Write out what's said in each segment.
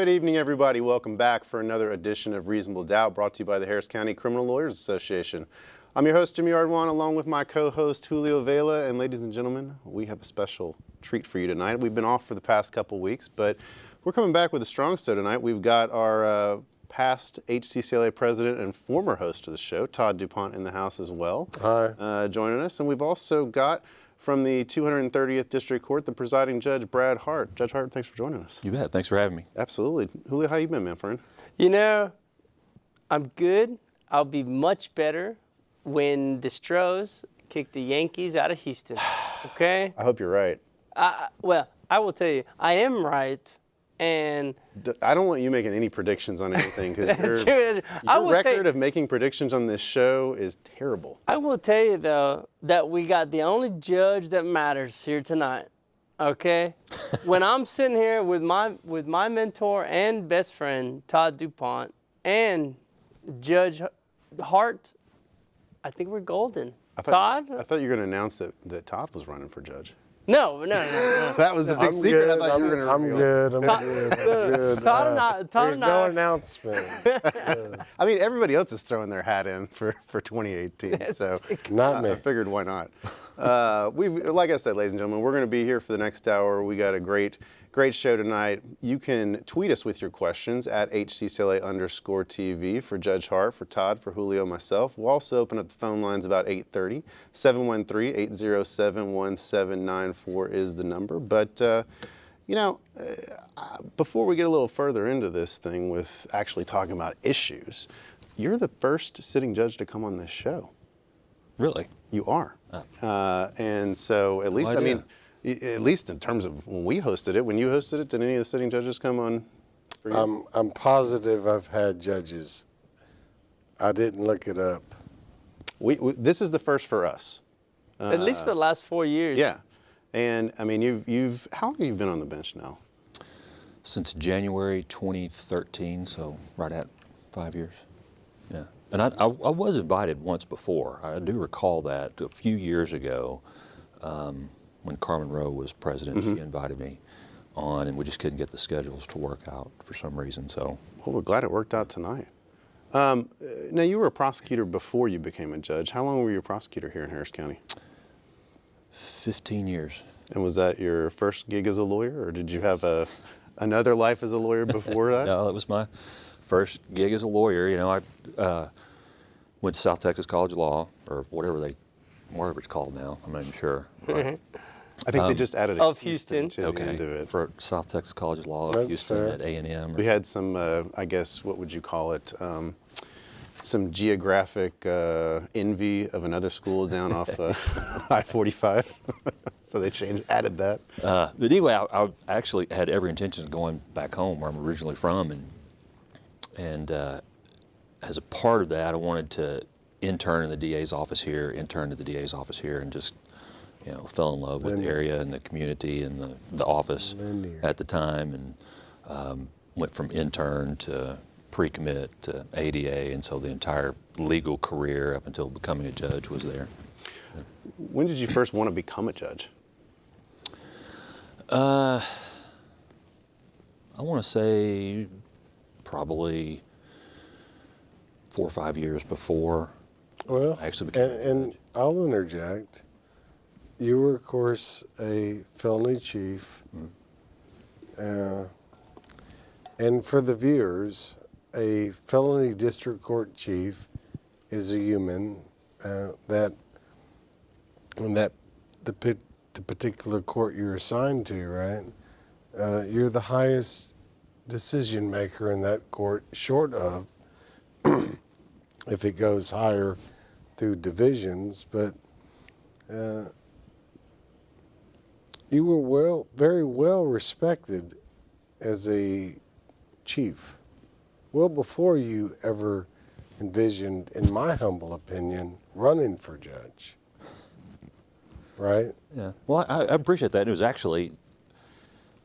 Good evening, everybody. Welcome back for another edition of Reasonable Doubt, brought to you by the Harris County Criminal Lawyers Association. I'm your host, Jimmy Ardwan, along with my co-host, Julio Vela. And ladies and gentlemen, we have a special treat for you tonight. We've been off for the past couple weeks, but we're coming back with a strong start tonight. We've got our past HCCLA president and former host of the show, Todd Dupont, in the house as well. Hi. Joining us. And we've also got from the 230th District Court, the presiding judge, Brad Hart. Judge Hart, thanks for joining us. You bet. Thanks for having me. Absolutely. Julio, how you been, man, friend? You know, I'm good. I'll be much better when the Stros kick the Yankees out of Houston, okay? I hope you're right. Well, I will tell you, I am right, and I don't want you making any predictions on anything because your your record of making predictions on this show is terrible. I will tell you, though, that we got the only judge that matters here tonight, okay? When I'm sitting here with my mentor and best friend, Todd Dupont, and Judge Hart, I think we're golden. Todd? I thought you were going to announce that Todd was running for judge. No. That was the big secret. I thought you were going to reveal. I'm good. Todd There's and I. no announcement. I mean, everybody else is throwing their hat in for 2018, so Not me. I figured why not. Like I said, ladies and gentlemen, we're going to be here for the next hour. We got a great show tonight. You can tweet us with your questions at HCCLA_TV for Judge Hart, for Todd, for Julio, myself. We'll also open up the phone lines about 8:30. 713-807-1794 is the number. But, before we get a little further into this thing with actually talking about issues, you're the first sitting judge to come on this show. Really? You are. Oh. And so at least, No idea. at least in terms of when we hosted it, when you hosted it, did any of the sitting judges come on for you? I'm positive I've had judges. I didn't look it up. This is the first for us. At least for the last 4 years. Yeah. And I mean, how long have you been on the bench now? Since January 2013, so right at 5 years. Yeah. And I was invited once before. I do recall that a few years ago when Carmen Rowe was president, she invited me on, and we just couldn't get the schedules to work out for some reason. So. Well, we're glad it worked out tonight. Now, you were a prosecutor before you became a judge. How long were you a prosecutor here in Harris County? 15 years. And was that your first gig as a lawyer, or did you have another life as a lawyer before that? No, it was my first gig as a lawyer. You know, I went to South Texas College of Law, or whatever it's called now. I'm not even sure. But, I think they just added Of Houston to the okay, end of it. for South Texas College of Law, That's Houston fair. at A&M. We had some, I guess, what would you call it? Some geographic envy of another school down off I-45. So they added that. But anyway, I actually had every intention of going back home where I'm originally from, and as a part of that, I wanted to intern in the DA's office here, and just, fell in love with the area and the community and the office at the time, and went from intern to pre-commit to ADA, and so the entire legal career up until becoming a judge was there. When did you first want to become a judge? I want to say probably 4 or 5 years before Well, I actually became a and judge. I'll interject. You were, of course, a felony chief. And for the viewers, a felony district court chief is a human the particular court you're assigned to, right? You're the highest decision maker in that court, short of if it goes higher through divisions, but you were very well respected as a chief, well before you ever envisioned, in my humble opinion, running for judge, right? Yeah. Well, I appreciate that. It was actually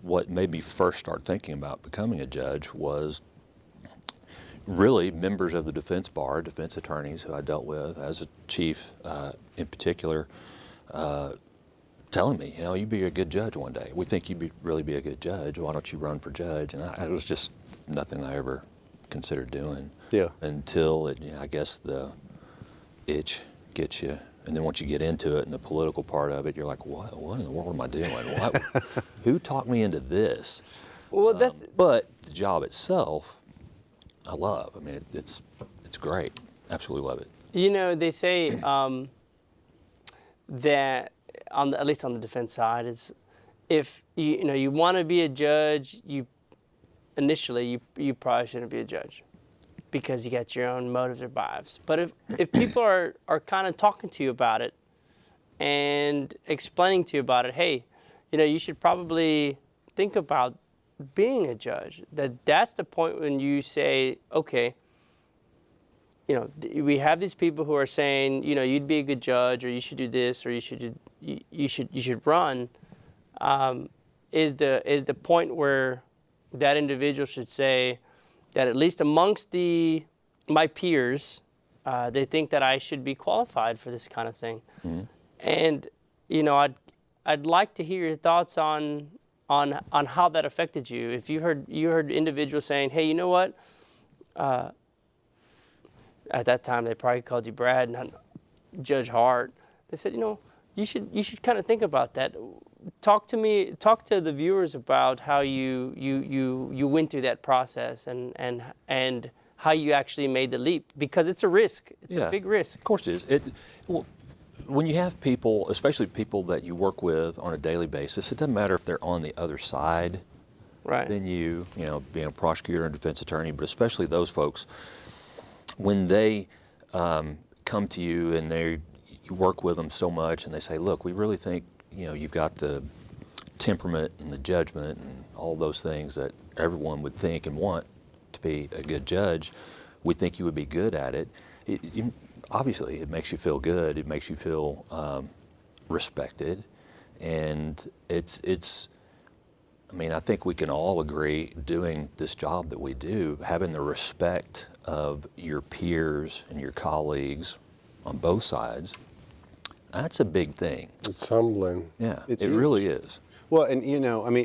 what made me first start thinking about becoming a judge was really members of the defense bar, defense attorneys who I dealt with as a chief in particular, telling me, you'd be a good judge one day. We think you'd really be a good judge. Why don't you run for judge? And I was just nothing I ever considered doing. Yeah. Until I guess the itch gets you, and then once you get into it and the political part of it, you're like, what in the world am I doing? Who talked me into this? Well, that's But the job itself, I love. I mean, it's great. Absolutely love it. they say that at least on the defense side is if you want to be a judge, initially you probably shouldn't be a judge because you got your own motives or biases. But if people are kind of talking to you about it and explaining to you about it, hey, you should probably think about being a judge. That's the point when you say, okay, we have these people who are saying, you'd be a good judge, or you should do this, or you should run. Is the point where that individual should say that at least amongst my peers, they think that I should be qualified for this kind of thing. Mm-hmm. And I'd like to hear your thoughts on how that affected you. If you heard individuals saying, hey, you know what? At that time, they probably called you Brad, not Judge Hart. They said, you should kind of think about that. Talk to the viewers about how you went through that process and how you actually made the leap, because it's a risk. It's a big risk. Of course it is. When you have people, especially people that you work with on a daily basis, it doesn't matter if they're on the other side than you, being a prosecutor and defense attorney, but especially those folks, when they come to you and you work with them so much and they say, look, we really think, you've got the temperament and the judgment and all those things that everyone would think and want to be a good judge. We think you would be good at it. Obviously, it makes you feel good. It makes you feel respected. And I think we can all agree, doing this job that we do, having the respect of your peers and your colleagues on both sides, that's a big thing. It's humbling. Yeah, It's it huge. really is. Well, and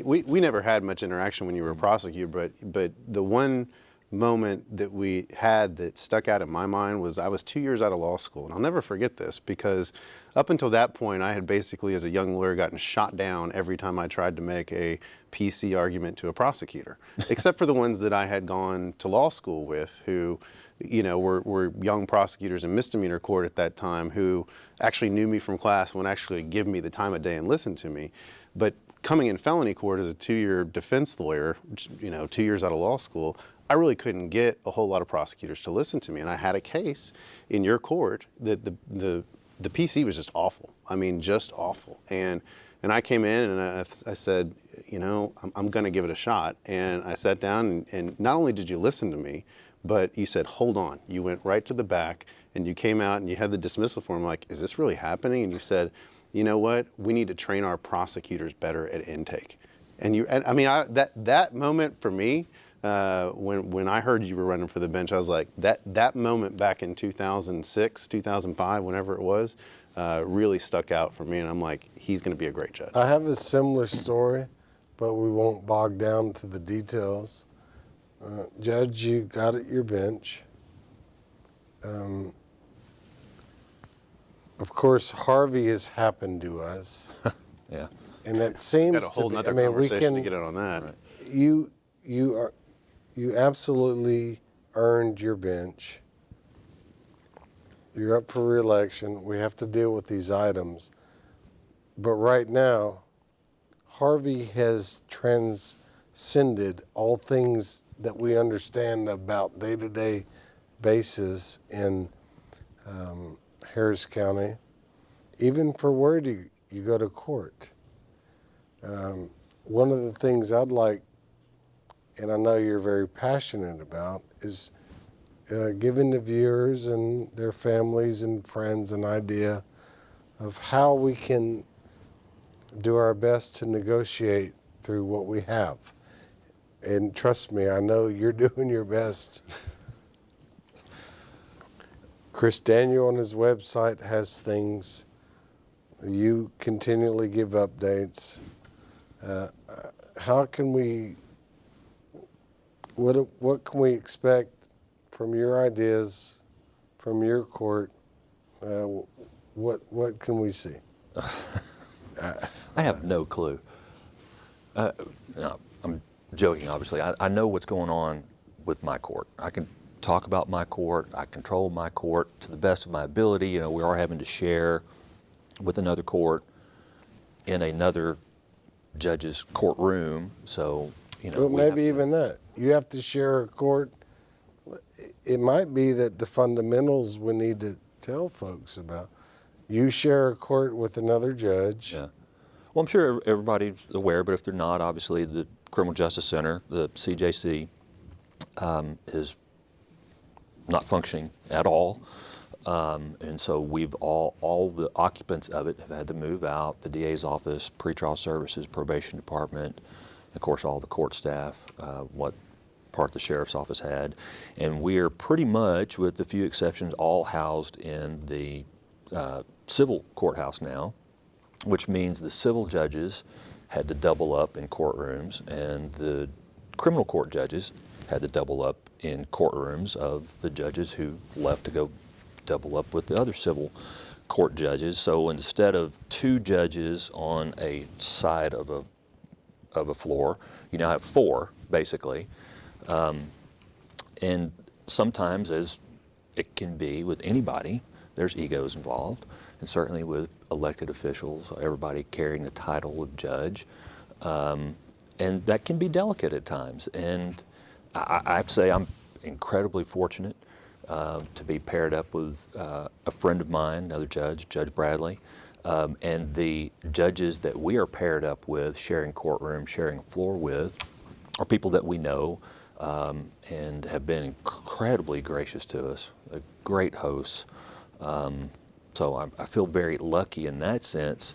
we never had much interaction when you were a prosecutor, but the one moment that we had that stuck out in my mind was I was 2 years out of law school, and I'll never forget this, because up until that point I had basically, as a young lawyer, gotten shot down every time I tried to make a PC argument to a prosecutor, except for the ones that I had gone to law school with, who were young prosecutors in misdemeanor court at that time, who actually knew me from class and would actually give me the time of day and listen to me. But coming in felony court as a 2-year defense lawyer, 2 years out of law school, I really couldn't get a whole lot of prosecutors to listen to me. And I had a case in your court that the PC was just awful. I mean, just awful. And I came in and I said, I'm going to give it a shot. And I sat down and not only did you listen to me, but you said, hold on. You went right to the back and you came out and you had the dismissal form. I'm like, is this really happening? And you said, you know what? We need to train our prosecutors better at intake. And that moment for me, when I heard you were running for the bench, I was like, that moment back in 2006, 2005, whenever it was, really stuck out for me. And I'm like, he's going to be a great judge. I have a similar story, but we won't bog down to the details. Judge, you got at your bench. Of course, Harvey has happened to us. Yeah. And it seems Got a whole to be, nother conversation to get on that. Right. You absolutely earned your bench. You're up for re-election. We have to deal with these items. But right now, Harvey has transcended all things that we understand about day-to-day basis in Harris County, even for where you go to court. One of the things I'd like, and I know you're very passionate about, is giving the viewers and their families and friends an idea of how we can do our best to negotiate through what we have. And trust me, I know you're doing your best. Chris Daniel on his website has things. You continually give updates. How can we what can we expect from your ideas, from your court? What can we see? I have no clue. No, I'm joking, obviously. I know what's going on with my court. I can talk about my court. I control my court to the best of my ability. You know, we are having to share with another court in another judge's courtroom. So, you know, Well, maybe even that. You have to share a court. It might be that the fundamentals we need to tell folks about. You share a court with another judge. Yeah. Well, I'm sure everybody's aware, but if they're not, obviously the Criminal Justice Center, the CJC, is not functioning at all. And so we've all the occupants of it have had to move out, the DA's office, pretrial services, probation department, of course all the court staff, what part the sheriff's office had. And we are pretty much, with a few exceptions, all housed in the civil courthouse now, which means the civil judges had to double up in courtrooms, and the criminal court judges had to double up in courtrooms of the judges who left to go double up with the other civil court judges. So instead of 2 judges on a side of a floor, you now have 4, basically. And sometimes, as it can be with anybody, there's egos involved, and certainly with elected officials, everybody carrying the title of judge. And that can be delicate at times. And I have to say I'm incredibly fortunate to be paired up with a friend of mine, another judge, Judge Bradley. And the judges that we are paired up with, sharing courtroom, sharing a floor with, are people that we know and have been incredibly gracious to us, great hosts. So I feel very lucky in that sense.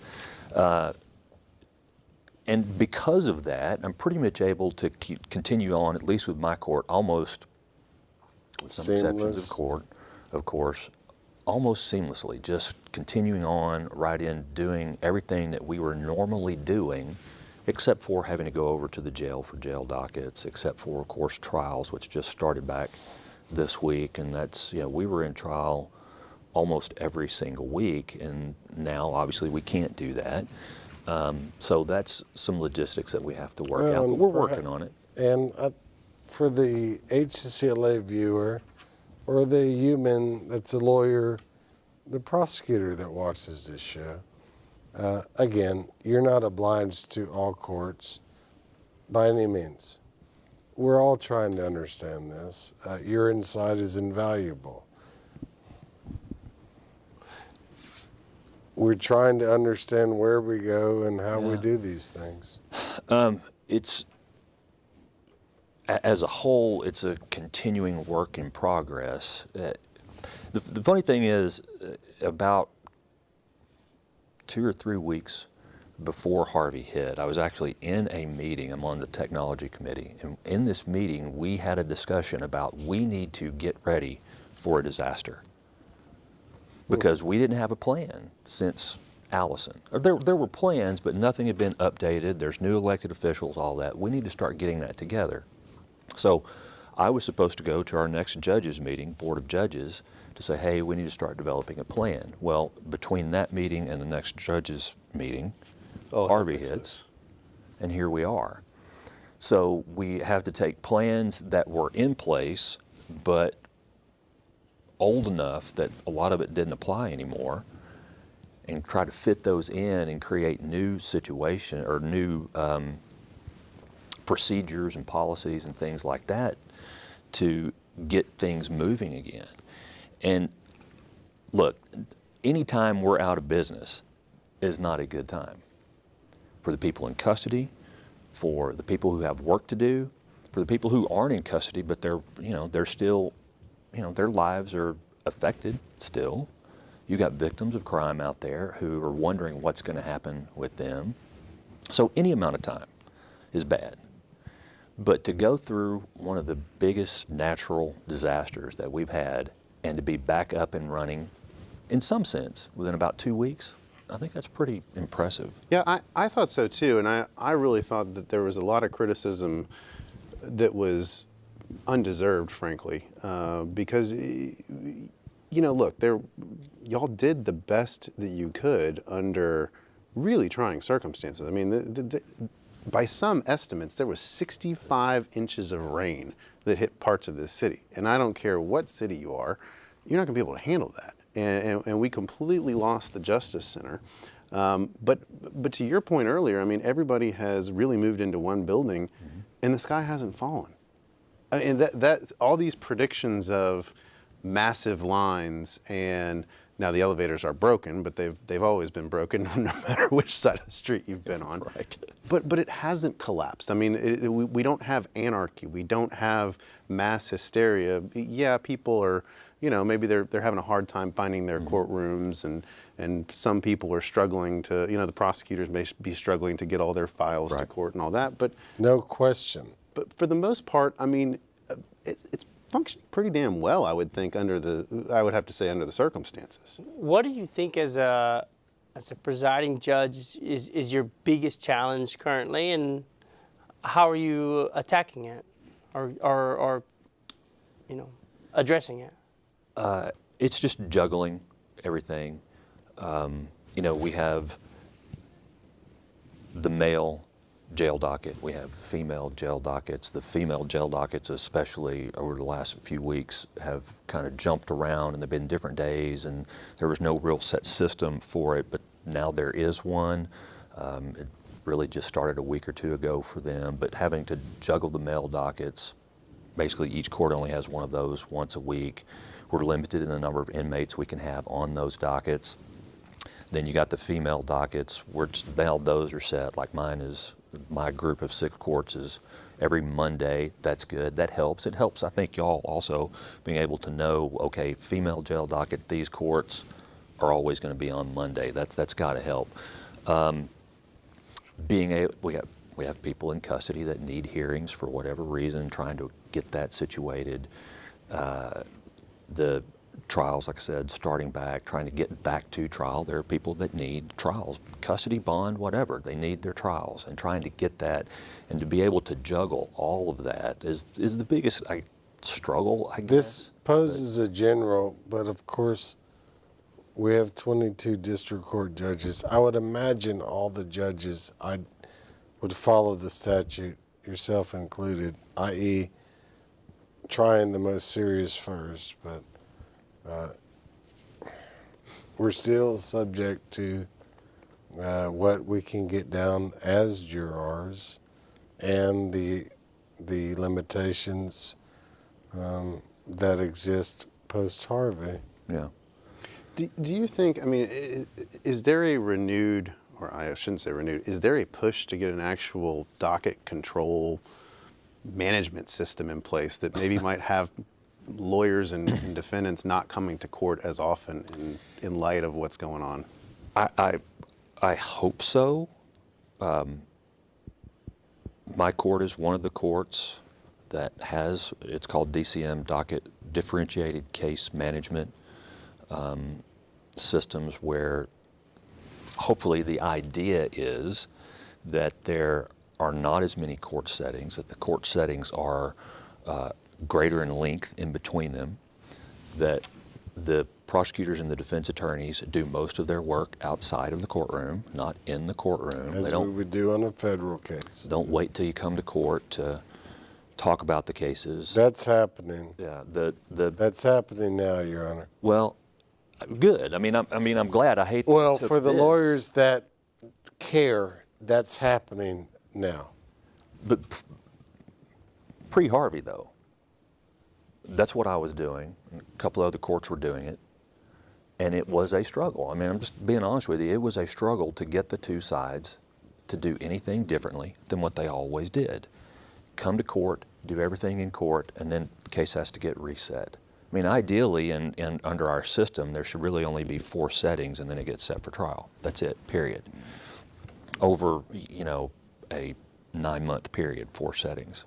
And because of that, I'm pretty much able to continue on, at least with my court, almost, with some exceptions of course, almost seamlessly, just continuing on right in doing everything that we were normally doing, except for having to go over to the jail for jail dockets, except for, of course, trials, which just started back this week. And that's, you know, we were in trial almost every single week, and now obviously we can't do that. So that's some logistics that we have to work out, but we're working on it. And for the HCCLA viewer, or the human that's a lawyer, the prosecutor that watches this show, again, you're not obliged to all courts by any means. We're all trying to understand this. Your insight is invaluable. We're trying to understand where we go and how we do these things. It's, as a whole, it's a continuing work in progress. The funny thing is, about 2 or 3 weeks before Harvey hit, I was actually in a meeting. I'm on the technology committee, and in this meeting we had a discussion about we need to get ready for a disaster, because we didn't have a plan since Allison. There were plans, but nothing had been updated. There's new elected officials, all that. We need to start getting that together. So I was supposed to go to our next judges meeting, Board of Judges, to say, hey, we need to start developing a plan. Well, between that meeting and the next judges meeting, Harvey hits, and here we are. So we have to take plans that were in place, but old enough that a lot of it didn't apply anymore, and try to fit those in and create new situation or new procedures and policies and things like that to get things moving again. And look, anytime we're out of business is not a good time for the people in custody, for the people who have work to do, for the people who aren't in custody, but they're still, their lives are affected still. You got victims of crime out there who are wondering what's going to happen with them. So any amount of time is bad. But to go through one of the biggest natural disasters that we've had and to be back up and running, in some sense, within about 2 weeks, I think that's pretty impressive. Yeah, I thought so too, and I really thought that there was a lot of criticism that was undeserved, frankly, because look, y'all did the best that you could under really trying circumstances. I mean, by some estimates, there was 65 inches of rain that hit parts of this city, and I don't care what city you are, you're not going to be able to handle that. And we completely lost the Justice Center. But to your point earlier, I mean, everybody has really moved into one building, and the sky hasn't fallen. I mean, that all these predictions of massive lines, and now the elevators are broken, but they've always been broken, no matter which side of the street you've been on. Right. But it hasn't collapsed. I mean, we don't have anarchy. We don't have mass hysteria. Yeah, people are, maybe they're having a hard time finding their courtrooms, and some people are struggling to, the prosecutors may be struggling to get all their files to court and all that. But no question. But for the most part, I mean, it's functioning pretty damn well, I would think, under the circumstances. What do you think as a presiding judge is your biggest challenge currently, and how are you attacking it or addressing it? It's just juggling everything. We have the male jail docket. We have female jail dockets. The female jail dockets, especially over the last few weeks, have kind of jumped around, and they've been different days, and there was no real set system for it, but now there is one. It really just started a week or two ago for them, but having to juggle the male dockets, basically each court only has one of those once a week. We're limited in the number of inmates we can have on those dockets. Then you got the female dockets, where now those are set, like my group of 6 courts is every Monday. That's good. That helps. It helps, I think, y'all also being able to know, okay, female jail docket, these courts are always going to be on Monday. That's got to help. We have people in custody that need hearings for whatever reason, trying to get that situated. The trials, like I said, starting back, trying to get back to trial. There are people that need trials, custody, bond, whatever. They need their trials, and trying to get that and to be able to juggle all of that is the biggest struggle, I guess. This poses a general, but of course, we have 22 district court judges. I would imagine all the judges would follow the statute, yourself included, i.e. trying the most serious first, but we're still subject to what we can get down as jurors and the limitations that exist post-Harvey. Yeah. Do you think, I mean, is there a renewed, or I shouldn't say renewed, is there a push to get an actual docket control management system in place that maybe might have lawyers and defendants not coming to court as often in light of what's going on? I hope so. My court is one of the courts that has, it's called DCM, Docket Differentiated Case Management Systems, where hopefully the idea is that there are not as many court settings, that the court settings are greater in length in between them, that the prosecutors and the defense attorneys do most of their work outside of the courtroom, not in the courtroom. As we would do on a federal case. Don't wait till you come to court to talk about the cases. That's happening. Yeah, That's happening now, Your Honor. well, good. I mean, I'm glad. I hate. Well, that it took for the this. lawyers that care, that's happening now. But pre-Harvey, though, that's what I was doing. A couple of other courts were doing it, and it was a struggle. I mean, I'm just being honest with you. It was a struggle to get the two sides to do anything differently than what they always did. Come to court, do everything in court, and then the case has to get reset. I mean, ideally, and under our system, there should really only be 4 settings, and then it gets set for trial. That's it, period. Over, a 9-month period, 4 settings,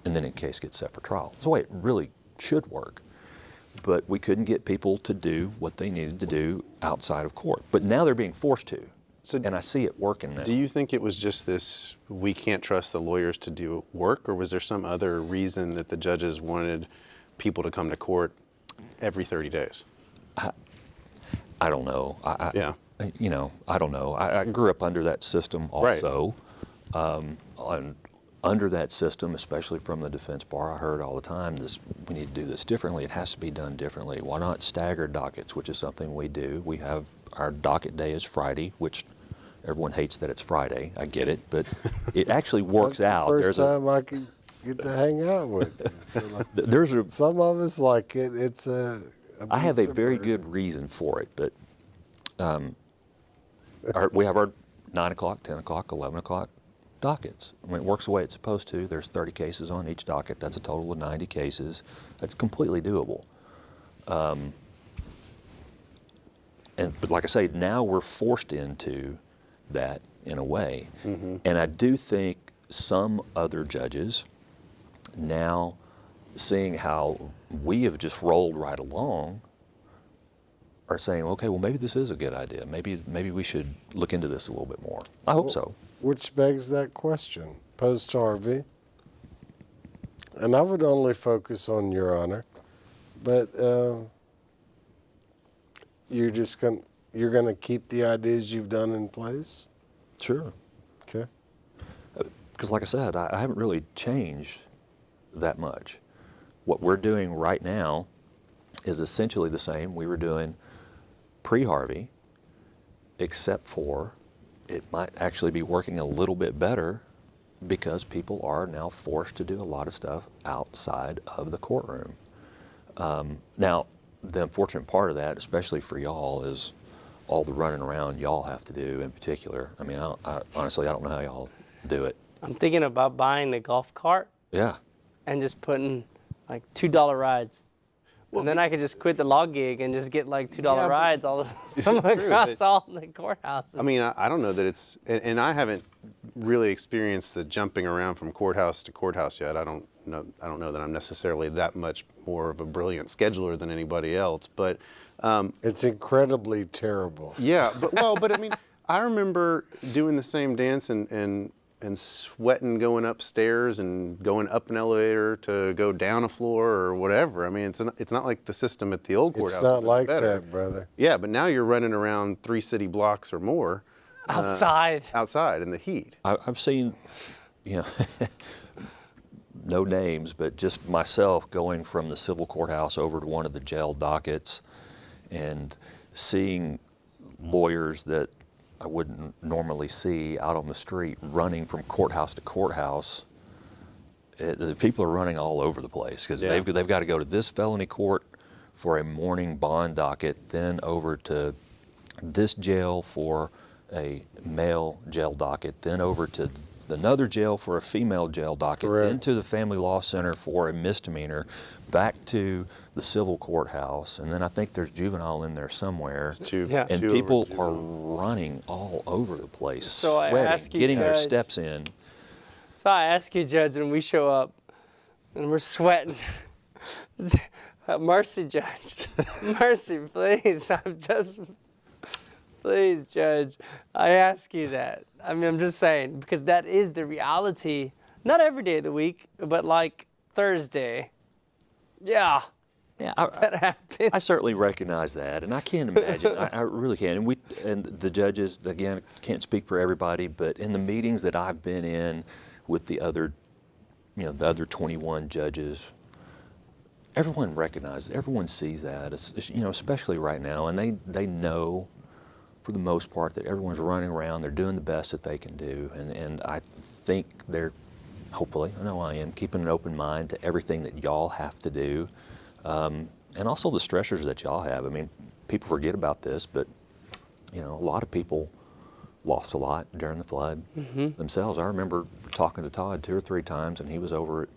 and then a case gets set for trial. That's the way it really should work. But we couldn't get people to do what they needed to do outside of court. But now they're being forced to. and I see it working now. Do you think it was just this, we can't trust the lawyers to do work, or was there some other reason that the judges wanted people to come to court every 30 days? I don't know. Yeah. You know, I don't know. I grew up under that system also. And under that system, especially from the defense bar, I heard all the time, we need to do this differently. It has to be done differently. Why not stagger dockets, which is something we do. We have, our docket day is Friday, which everyone hates that it's Friday. I get it, but it actually works out. That's the first time I can get to hang out with you. So like, some of us like it. It's I have a beast of very burden. good reason for it, but we have our 9 o'clock, 10 o'clock, 11 o'clock dockets. I mean, it works the way it's supposed to. There's 30 cases on each docket. That's a total of 90 cases. That's completely doable. But like I say, now we're forced into that in a way. Mm-hmm. And I do think some other judges now, seeing how we have just rolled right along, are saying, okay, well, maybe this is a good idea. Maybe we should look into this a little bit more. I hope so. Which begs that question, post-Harvey, and I would only focus on Your Honor, but you're going to keep the ideas you've done in place? Sure. Okay. Because like I said, I haven't really changed that much. What we're doing right now is essentially the same we were doing pre-Harvey, except for it might actually be working a little bit better because people are now forced to do a lot of stuff outside of the courtroom. Now, the unfortunate part of that, especially for y'all, is all the running around y'all have to do in particular. I mean, honestly, I don't know how y'all do it. I'm thinking about buying a golf cart Yeah. and just putting like $2 rides. And then I could just quit the law gig and just get like $2 Yeah, but- rides all across all the courthouses. I mean, I don't know that it's, and I haven't really experienced the jumping around from courthouse to courthouse yet. I don't know that I'm necessarily that much more of a brilliant scheduler than anybody else, but It's incredibly terrible. yeah, but I mean, I remember doing the same dance and sweating going upstairs and going up an elevator to go down a floor or whatever. I mean, it's not like the system at the old courthouse. It's not was like better. that, brother. Yeah, but now you're running around 3 city blocks or more outside. outside in the heat. I've seen, you know, no names, but just myself going from the civil courthouse over to one of the jail dockets and seeing lawyers that I wouldn't normally see out on the street running from courthouse to courthouse. The people are running all over the place because Yeah. they've got to go to this felony court for a morning bond docket, then over to this jail for a male jail docket, then over to another jail for a female jail docket, Correct. then to the family law center for a misdemeanor, back to the civil courthouse, and then I think there's juvenile in there somewhere. Yeah. And two people over are juvenile. running all over the place, So I sweating, ask you, getting their Judge, steps in. So I ask you, Judge, when we show up and we're sweating, mercy, Judge, mercy, please. Please, Judge, I ask you that. I mean, I'm just saying, because that is the reality, not every day of the week, but like Thursday. Yeah, Yeah, that happens. I certainly recognize that, and I can't imagine. I really can. And the judges, again, can't speak for everybody, but in the meetings that I've been in with the other 21 judges, everyone recognizes, everyone sees that. It's, especially right now, and they know, for the most part, that everyone's running around. They're doing the best that they can do, and I think they're, hopefully, I know I am, keeping an open mind to everything that y'all have to do. And also the stressors that y'all have. I mean, people forget about this, but a lot of people lost a lot during the flood themselves. I remember talking to Todd 2 or 3 times, and he was over at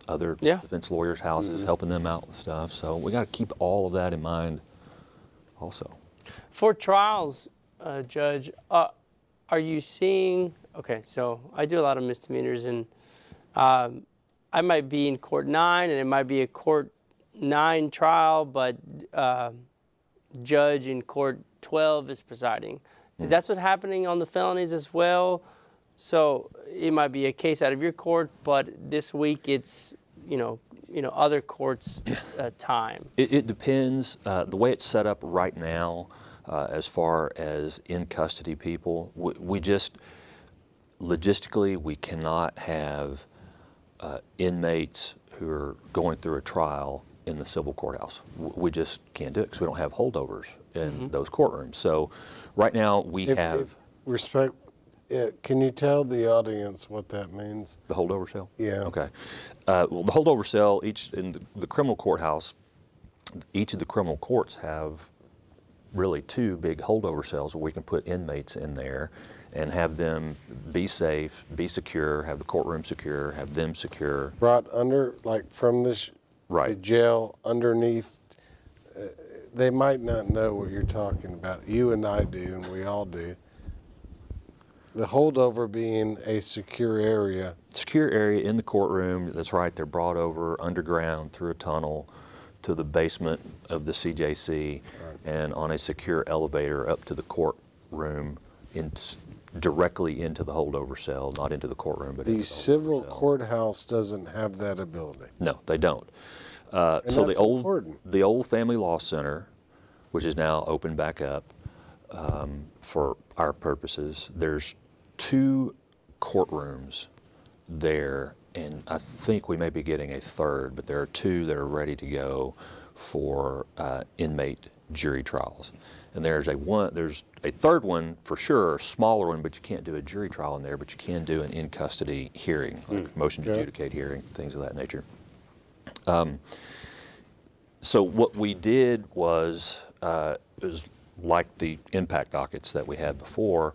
other defense lawyers' houses, helping them out with stuff. So we got to keep all of that in mind also. For trials, Judge, are you seeing, okay, so I do a lot of misdemeanors, and I might be in court 9, and it might be a court 9 trial, but judge in court 12 is presiding. Is that's what's happening on the felonies as well? So it might be a case out of your court, but this week it's other courts' time. It depends. The way it's set up right now, as far as in custody people, we just logistically we cannot have inmates who are going through a trial in the civil courthouse. We just can't do it because we don't have holdovers in those courtrooms. So right now we have Respect. Can you tell the audience what that means? the holdover cell. Yeah. Okay. Well, the holdover cell, in the criminal courthouse, each of the criminal courts have really two big holdover cells where we can put inmates in there and have them be safe, be secure, have the courtroom secure, have them secure. Brought under, like from the Right. jail underneath. They might not know what you're talking about. You and I do, and we all do. The holdover being a secure area. Secure area in the courtroom, that's right, they're brought over underground through a tunnel to the basement of the CJC and on a secure elevator up to the courtroom directly into the holdover cell, not into the courtroom, but into The the civil holdover cell. courthouse doesn't have that ability. No, they don't. And So that's the old important. the old Family Law Center, which is now open back up for our purposes, there's 2 courtrooms there, and I think we may be getting a third, but there are 2 that are ready to go for inmate jury trials. And there's a third one for sure, a smaller one, but you can't do a jury trial in there, but you can do an in-custody hearing, like motion to Okay. adjudicate hearing, things of that nature. So what we did was, it was like the impact dockets that we had before,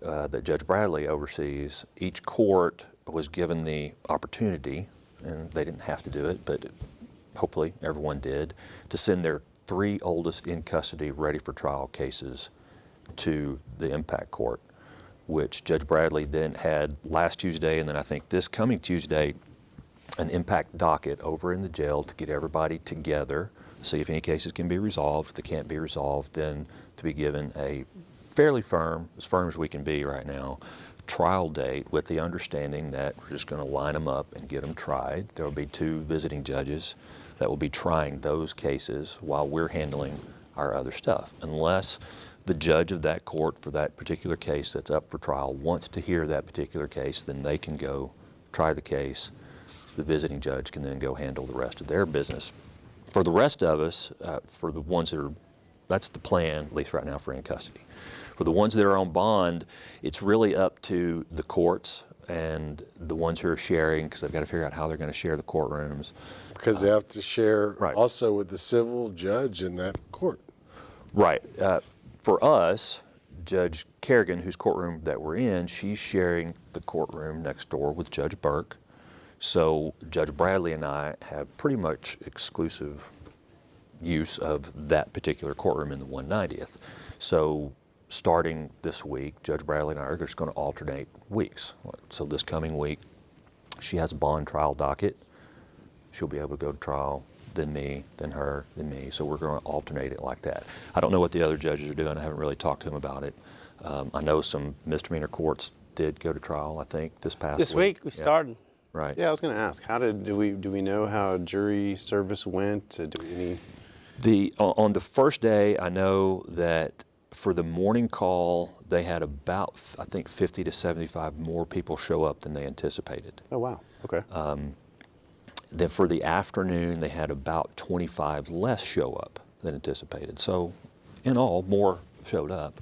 that Judge Bradley oversees. Each court was given the opportunity, and they didn't have to do it, but hopefully everyone did, to send their 3 oldest in custody ready for trial cases to the impact court, which Judge Bradley then had last Tuesday, and then I think this coming Tuesday, an impact docket over in the jail to get everybody together, see if any cases can be resolved. If they can't be resolved, then to be given a fairly firm as we can be right now, trial date with the understanding that we're just going to line them up and get them tried. There will be 2 visiting judges that will be trying those cases while we're handling our other stuff. Unless the judge of that court for that particular case that's up for trial wants to hear that particular case, then they can go try the case. The visiting judge can then go handle the rest of their business. For the rest of us, for the ones that are, that's the plan, at least right now, for in custody. For the ones that are on bond, it's really up to the courts and the ones who are sharing, because they've got to figure out how they're going to share the courtrooms. Because they have to share Right. also with the civil judge in that court. Right. For us, Judge Kerrigan, whose courtroom that we're in, she's sharing the courtroom next door with Judge Burke. So Judge Bradley and I have pretty much exclusive use of that particular courtroom in the 190th. So starting this week, Judge Bradley and I are just going to alternate weeks. So this coming week, she has a bond trial docket. She'll be able to go to trial, then me, then her, then me. So we're going to alternate it like that. I don't know what the other judges are doing. I haven't really talked to them about it. I know some misdemeanor courts did go to trial, I think, this past This week we Yeah. started. Right. Yeah, I was going to ask, do we know how jury service went? Do we On the first day, I know that for the morning call, they had about, I think, 50 to 75 more people show up than they anticipated. Oh wow. Okay. Then for the afternoon, they had about 25 less show up than anticipated. So in all, more showed up.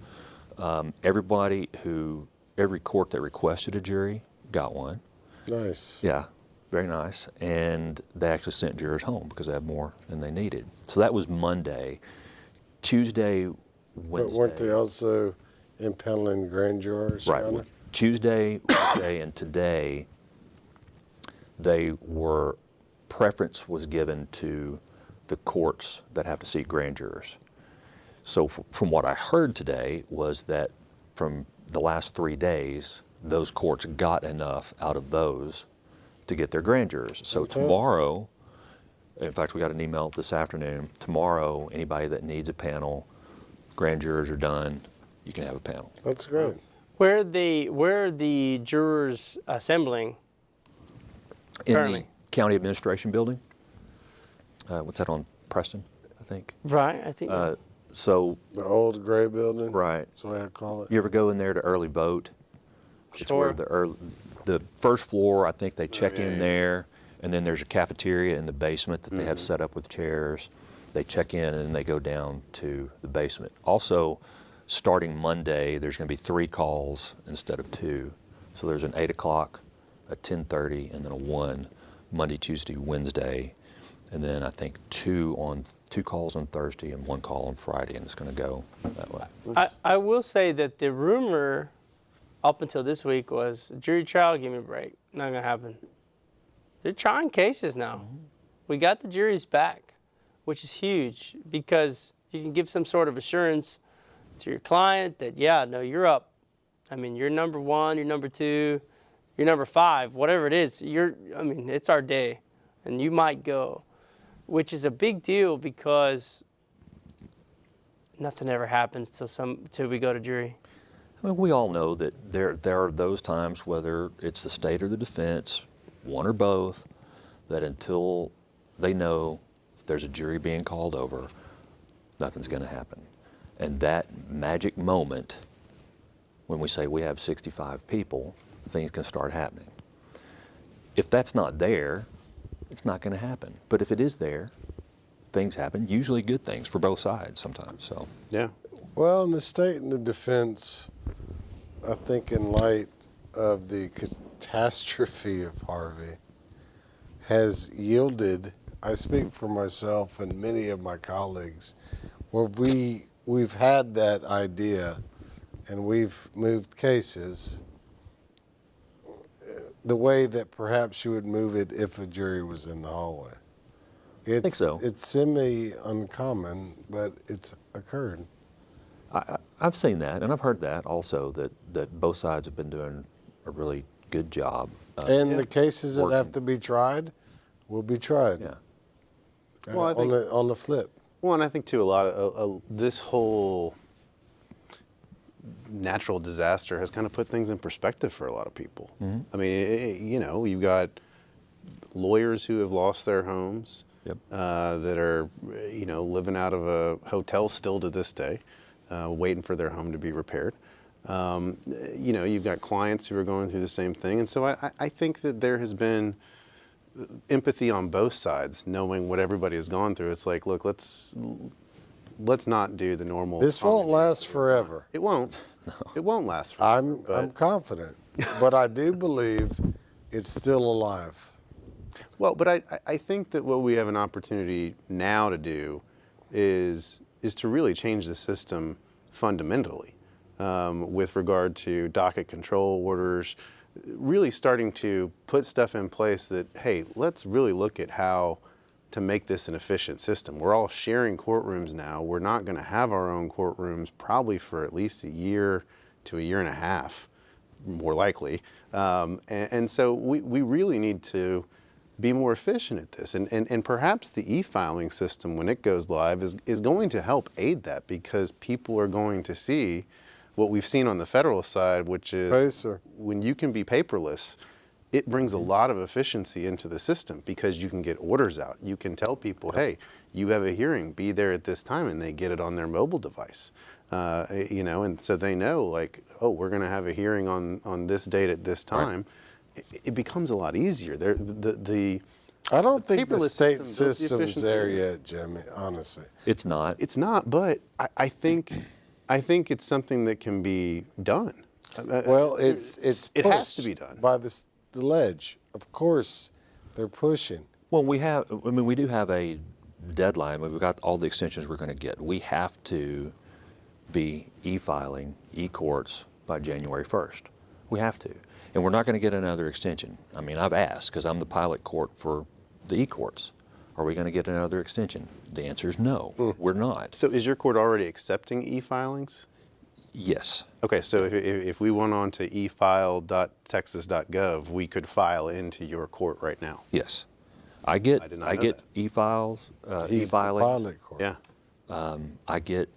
Every court that requested a jury got one. Nice. Yeah, very nice. And they actually sent jurors home because they had more than they needed. So that was Monday. Tuesday, Wednesday. But weren't they also impanelling grand jurors? Right. Your Well, Honor? Tuesday, Wednesday, and today, preference was given to the courts that have to see grand jurors. So from what I heard today was that from the last 3 days, those courts got enough out of those to get their grand jurors. So Fantastic. tomorrow, in fact, we got an email this afternoon, tomorrow, anybody that needs a panel, grand jurors are done, you can have a panel. That's great. Where are the jurors assembling? In Currently. the county administration building, what's that on Preston, I think? Right, I think. So, The old gray building. right. That's the way I call it. You ever go in there to early vote? It's Sure. where the first floor, I think they check in there, and then there's a cafeteria in the basement that they have set up with chairs. They check in and then they go down to the basement. Also, starting Monday, there's going to be 3 calls instead of 2. So there's an 8 o'clock, a 10:30, and then a 1 Monday, Tuesday, Wednesday, and then I think 2 calls on Thursday and 1 call on Friday, and it's going to go that way. I will say that the rumor up until this week was jury trial, give me a break. Not going to happen. They're trying cases now. We got the juries back, which is huge because you can give some sort of assurance to your client that, yeah, no, you're up. I mean, you're number 1, you're number 2, you're number 5, whatever it is. It's our day, and you might go, which is a big deal because nothing ever happens till we go to jury. I mean, we all know that there are those times, whether it's the state or the defense, one or both, that until they know there's a jury being called over, nothing's going to happen. And that magic moment, when we say we have 65 people, things can start happening. If that's not there, it's not going to happen. But if it is there, things happen, usually good things for both sides sometimes. So Yeah. Well, in the state and the defense, I think in light of the catastrophe of Harvey, has yielded, I speak for myself and many of my colleagues, where we've had that idea and we've moved cases the way that perhaps you would move it if a jury was in the hallway. think so. It's semi-uncommon, but it's occurred. I've seen that, and I've heard that also, that both sides have been doing a really good job. And the cases that working. have to be tried will be tried. Yeah. Well, I think- on the flip. Well, and I think too, a lot of this whole natural disaster has kind of put things in perspective for a lot of people. I mean, you've got lawyers who have lost their homes, Yep. that are, living out of a hotel still to this day, waiting for their home to be repaired. You've got clients who are going through the same thing, and so I think that there has been empathy on both sides, knowing what everybody has gone through. It's like, look, let's not do the normal. This won't last forever. It won't. No. It won't last forever. I'm confident, but I do believe it's still alive. Well, but I think that what we have an opportunity now to do is to really change the system fundamentally, with regard to docket control orders, really starting to put stuff in place that, hey, let's really look at how to make this an efficient system. We're all sharing courtrooms now. We're not going to have our own courtrooms probably for at least a year to a year and a half, more likely. And so we really need to be more efficient at this. And perhaps the e-filing system, when it goes live, is going to help aid that, because people are going to see what we've seen on the federal side, which is Pacer. when you can be paperless, it brings a lot of efficiency into the system, because you can get orders out. You can tell people, hey, you have a hearing, be there at this time, and they get it on their mobile device. And so they know, like, oh, we're going to have a hearing on this date at this time. Right. It becomes a lot easier. I don't think the paperless state system builds the system's efficiency. there yet, Jimmy, honestly. It's not. It's not, but I think it's something that can be done. Well, it has to be done by the ledge. Of course, they're pushing. Well, we do have a deadline. We've got all the extensions we're going to get. We have to be e-filing e-courts by January 1st. We have to. And we're not going to get another extension. I mean, I've asked, because I'm the pilot court for the e-courts. Are we going to get another extension? The answer is no, we're not. So is your court already accepting e-filings? Yes. Okay, so if we went on to efile.texas.gov, we could file into your court right now. Yes. I get did not know that. e-files, He's the e-filings. pilot court. Yeah. I get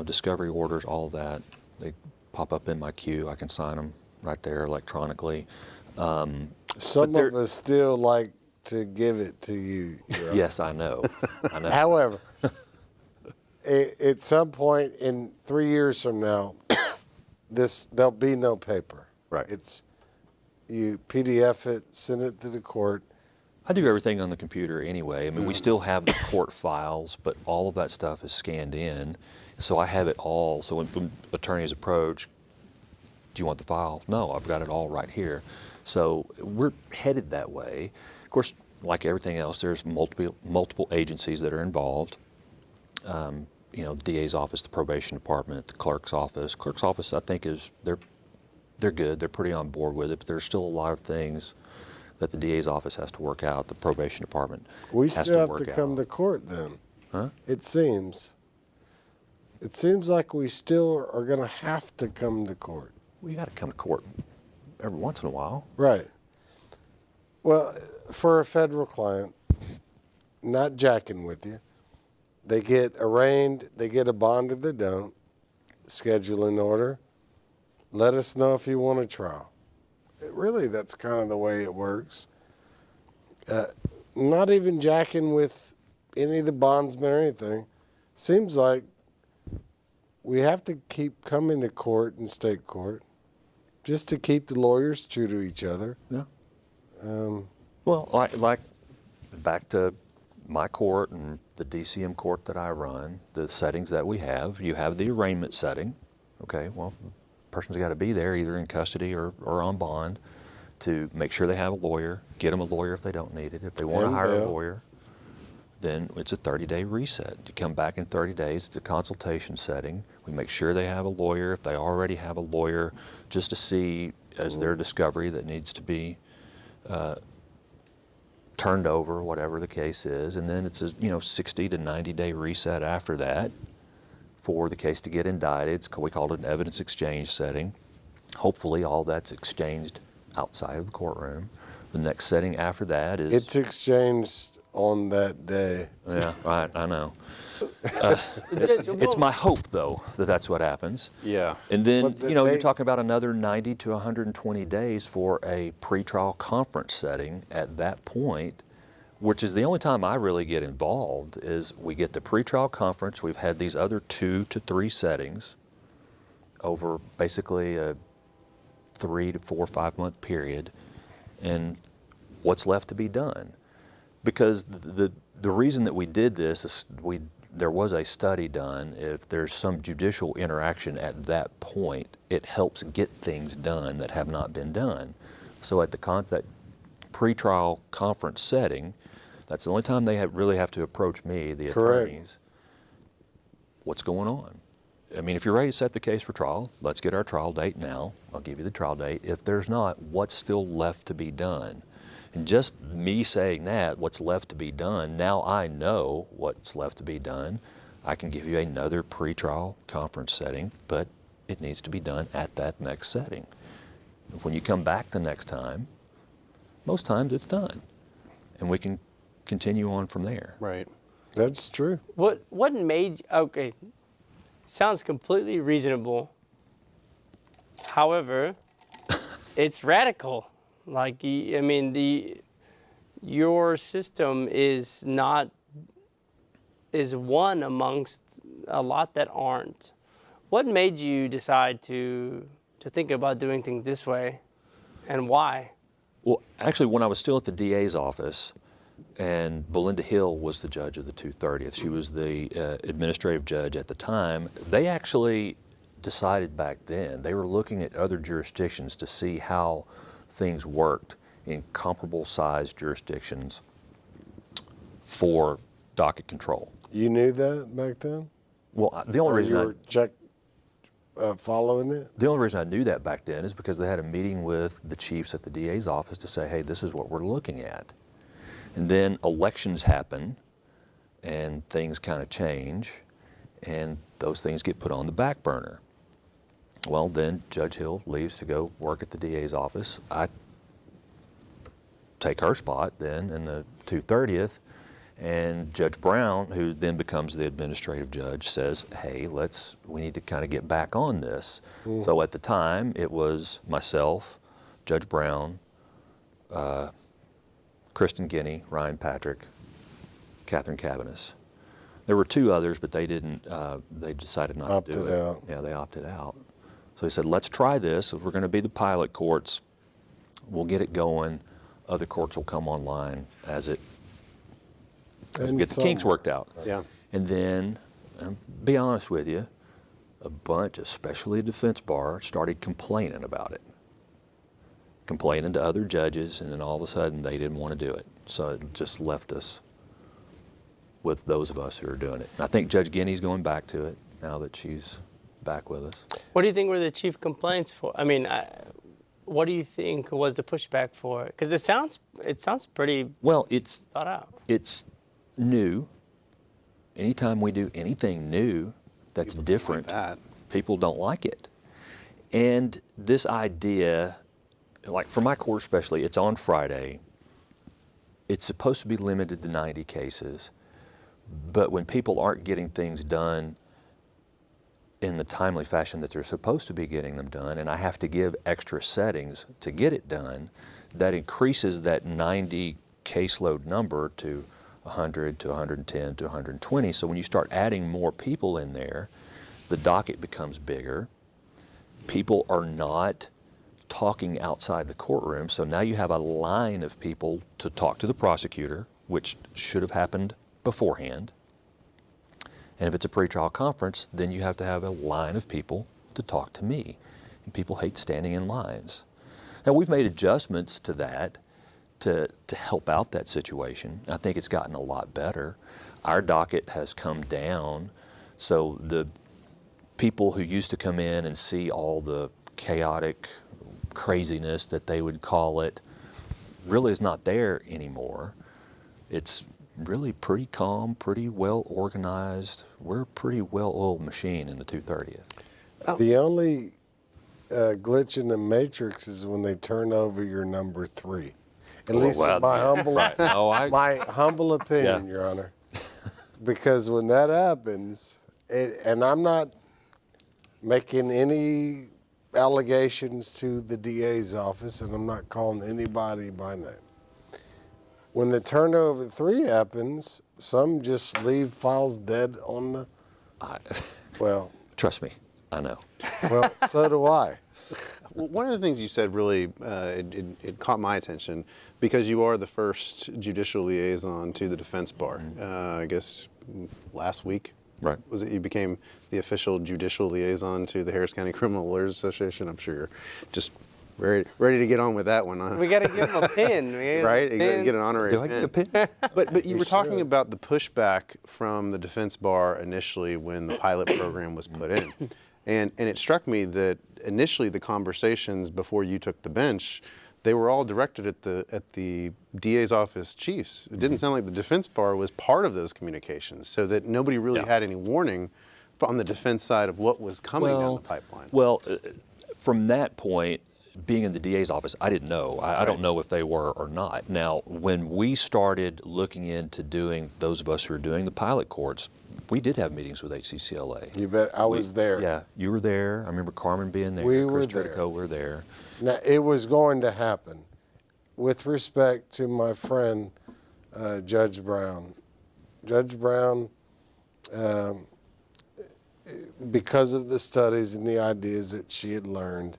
discovery orders, all of that. They pop up in my queue. I can sign them right there electronically. Some of us still like to give it to you. Yes, I know. I know. However, at some point in 3 years from now, there'll be no paper. Right. It's you PDF it, send it to the court. I do everything on the computer anyway. I mean, we still have the court files, but all of that stuff is scanned in. So I have it all. So when attorneys approach, do you want the file? No, I've got it all right here. So we're headed that way. Of course, like everything else, there's multiple agencies that are involved. The DA's office, the probation department, the clerk's office. Clerk's office, I think, they're good. They're pretty on board with it, but there's still a lot of things that the DA's office has to work out. The probation department We has still to have work to out. come to court then. Huh? It seems like we still are going to have to come to court. Well, you got to come to court every once in a while. Right. Well, for a federal client, not jacking with you, they get arraigned, they get a bond or they don't, scheduling order. Let us know if you want a trial. Really, that's kind of the way it works. Not even jacking with any of the bondsmen or anything. Seems like we have to keep coming to court and state court just to keep the lawyers true to each other. Yeah. Well, like back to my court and the DCM court that I run, the settings that we have, you have the arraignment setting. Okay, well, the person's got to be there either in custody or on bond to make sure they have a lawyer, get them a lawyer if they don't need it. If they want to And hire a bail. lawyer, then it's a 30-day reset. You come back in 30 days, it's a consultation setting. We make sure they have a lawyer. If they already have a lawyer, just to see as their discovery that needs to be turned over, whatever the case is, and then it's a 60 to 90-day reset after that for the case to get indicted. We call it an evidence exchange setting. Hopefully all that's exchanged outside of the courtroom. The next setting after that is... It's exchanged on that day. Yeah, right, I know. It's my hope, though, that that's what happens. Yeah. And then, But you're talking about another 90 to 120 days for a pretrial conference setting at that point, which is the only time I really get involved, is we get the pretrial conference. We've had these other 2 to 3 settings over basically a 3 to 4 or 5 month period, and what's left to be done. Because the reason that we did this is there was a study done. If there's some judicial interaction at that point, it helps get things done that have not been done. So at that pretrial conference setting, that's the only time they really have to approach me, the Correct. attorneys. What's going on? I mean, if you're ready to set the case for trial, let's get our trial date now. I'll give you the trial date. If there's not, what's still left to be done? And just me saying that, what's left to be done, now I know what's left to be done. I can give you another pretrial conference setting, but it needs to be done at that next setting. When you come back the next time, most times it's done. And we can continue on from there. Right. That's true. What made okay? Sounds completely reasonable. However, it's radical. Like your system is one amongst a lot that aren't. What made you decide to think about doing things this way, and why? Well, actually, when I was still at the DA's office, and Belinda Hill was the judge of the 230th, she was the administrative judge at the time, they actually decided back then, they were looking at other jurisdictions to see how things worked in comparable sized jurisdictions for docket control. You knew that back then? Well, the only Or reason you were following it? The only reason I knew that back then is because they had a meeting with the chiefs at the DA's office to say, hey, this is what we're looking at. And then elections happen, and things kind of change, and those things get put on the back burner. Well, then Judge Hill leaves to go work at the DA's office. I take her spot then in the 230th, And Judge Brown, who then becomes the administrative judge, says, hey, we need to kind of get back on this. So at the time, it was myself, Judge Brown, Kristen Guinea, Ryan Patrick, Catherine Cabanis. There were 2 others, but they didn't, they decided not to do it. Opted out. Yeah, they opted out. So he said, let's try this. We're going to be the pilot courts. We'll get it going. Other courts will come online as we get the kinks worked out. Yeah. And then, be honest with you, a bunch, especially the defense bar, started complaining about it. Complaining to other judges, and then all of a sudden they didn't want to do it. So it just left us with those of us who are doing it. And I think Judge Guinea's going back to it now that she's back with us. What do you think were the chief complaints for? I mean, what do you think was the pushback for it? Because it sounds pretty Well, it's thought out. It's new. Anytime we do anything new that's different, people don't like it. And this idea, like for my court especially, it's on Friday. It's supposed to be limited to 90 cases. But when people aren't getting things done in the timely fashion that they're supposed to be getting them done, and I have to give extra settings to get it done, that increases that 90 caseload number to 100 to 110 to 120. So when you start adding more people in there, the docket becomes bigger. People are not talking outside the courtroom, so now you have a line of people to talk to the prosecutor, which should have happened beforehand. And if it's a pretrial conference, then you have to have a line of people to talk to me. And people hate standing in lines. Now, we've made adjustments to that to help out that situation. I think it's gotten a lot better. Our docket has come down, so the people who used to come in and see all the chaotic craziness that they would call it really is not there anymore. It's really pretty calm, pretty well organized. We're a pretty well-oiled machine in the 230th. The only glitch in the matrix is when they turn over your number 3. At least in my humble, my humble opinion, Your Honor. Because when that happens, and I'm not making any allegations to the DA's office, and I'm not calling anybody by name. When the turnover 3 happens, some just leave files dead on the, well. Trust me, I know. Well, so do I. Well, one of the things you said really, it caught my attention because you are the first judicial liaison to the defense bar. I guess last week, right? Was it you became the official judicial liaison to the Harris County Criminal Lawyers Association? I'm sure you're just ready to get on with that one, huh? We got to give him a pin, right? You got to get an honorary pin. Do I get a pin? But you were talking about the pushback from the defense bar initially when the pilot program was put in. And it struck me that initially the conversations before you took the bench, they were all directed at the DA's office chiefs. It didn't sound like the defense bar was part of those communications, so that nobody really had any warning on the defense side of what was coming down the pipeline. Well, from that point, being in the DA's office, I didn't know. I don't know if they were or not. Now, when we started looking into doing, those of us who are doing the pilot courts, we did have meetings with HCCLA. You bet. I was there. Yeah, you were there. I remember Carmen being there. We Chris were there. Tridico were there. Now, it was going to happen. With respect to my friend, Judge Brown. Judge Brown, because of the studies and the ideas that she had learned,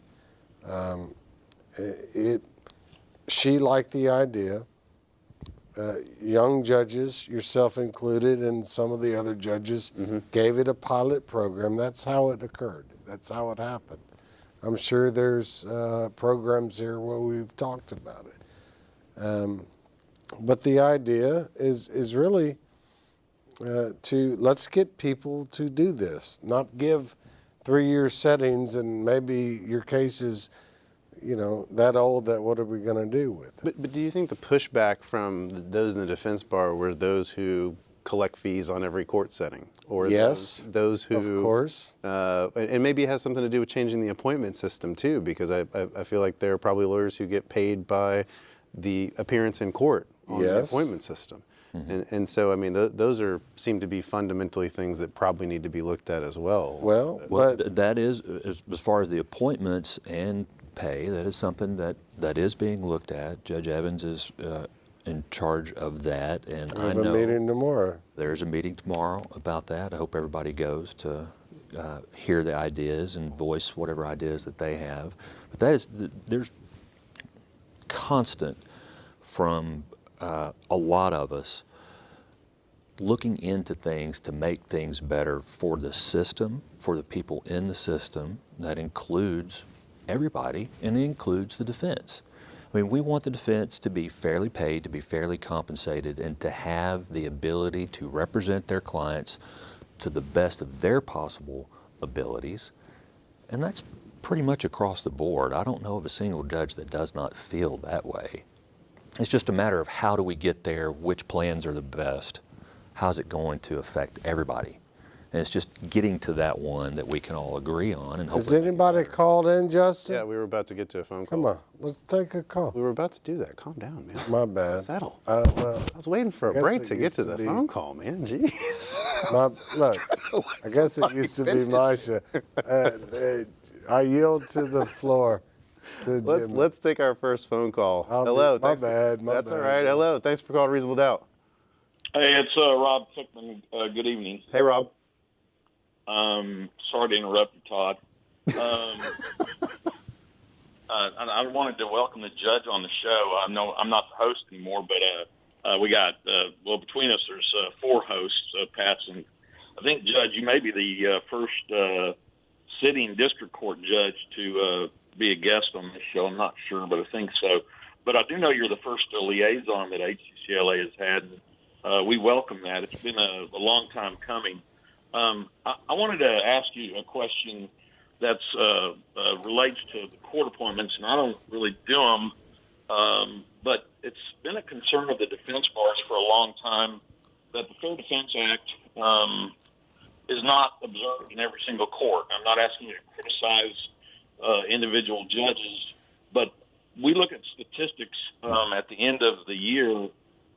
she liked the idea. Young judges, yourself included, and some of the other judges gave it a pilot program. That's how it occurred. That's how it happened. I'm sure there's programs here where we've talked about it. But the idea is really let's get people to do this, not give 3-year settings and maybe your case is, that old that what are we going to do with it? But do you think the pushback from those in the defense bar were those who collect fees on every court setting? Or yes, those who, of course. And maybe it has something to do with changing the appointment system too, because I feel like there are probably lawyers who get paid by the appearance in court on the appointment system. And so, I mean, those seem to be fundamentally things that probably need to be looked at as well. Well, Well, but that is, as far as the appointments and pay, that is something that is being looked at. Judge Evans is in charge of that, and we I have know a meeting tomorrow. there's a meeting tomorrow about that. I hope everybody goes to hear the ideas and voice whatever ideas that they have. But there's constant from a lot of us looking into things to make things better for the system, for the people in the system. That includes everybody, and it includes the defense. I mean, we want the defense to be fairly paid, to be fairly compensated, and to have the ability to represent their clients to the best of their possible abilities. And that's pretty much across the board. I don't know of a single judge that does not feel that way. It's just a matter of how do we get there, which plans are the best, how's it going to affect everybody. And it's just getting to that one that we can all agree on. And Has hopefully anybody called in, Justin? Yeah, we were about to get to a phone call. Come on, let's take a call. We were about to do that. Calm down, man. My bad. Settle. Well, I was waiting for a guess break it to get used to to the be- phone call, man. Jeez. look, I guess it used to be my show. I yield to the floor to Jimmy. Let's take our first phone call. Hello. My thanks bad. That's all right. Hello. Thanks for calling Reasonable Doubt. Hey, it's Rob Cookman. Good evening. Hey, Rob. Sorry to interrupt you, Todd. I wanted to welcome the judge on the show. I know I'm not the host anymore, but we got, between us, there's 4 hosts, Pat, and I think, Judge, you may be the first sitting district court judge to be a guest on this show. I'm not sure, but I think so. But I do know you're the first liaison that HCCLA has had. We welcome that. It's been a long time coming. I wanted to ask you a question that's relates to the court appointments, and I don't really do them, but it's been a concern of the defense bars for a long time that the Fair Defense Act is not observed in every single court. I'm not asking you to criticize individual judges, but we look at statistics at the end of the year,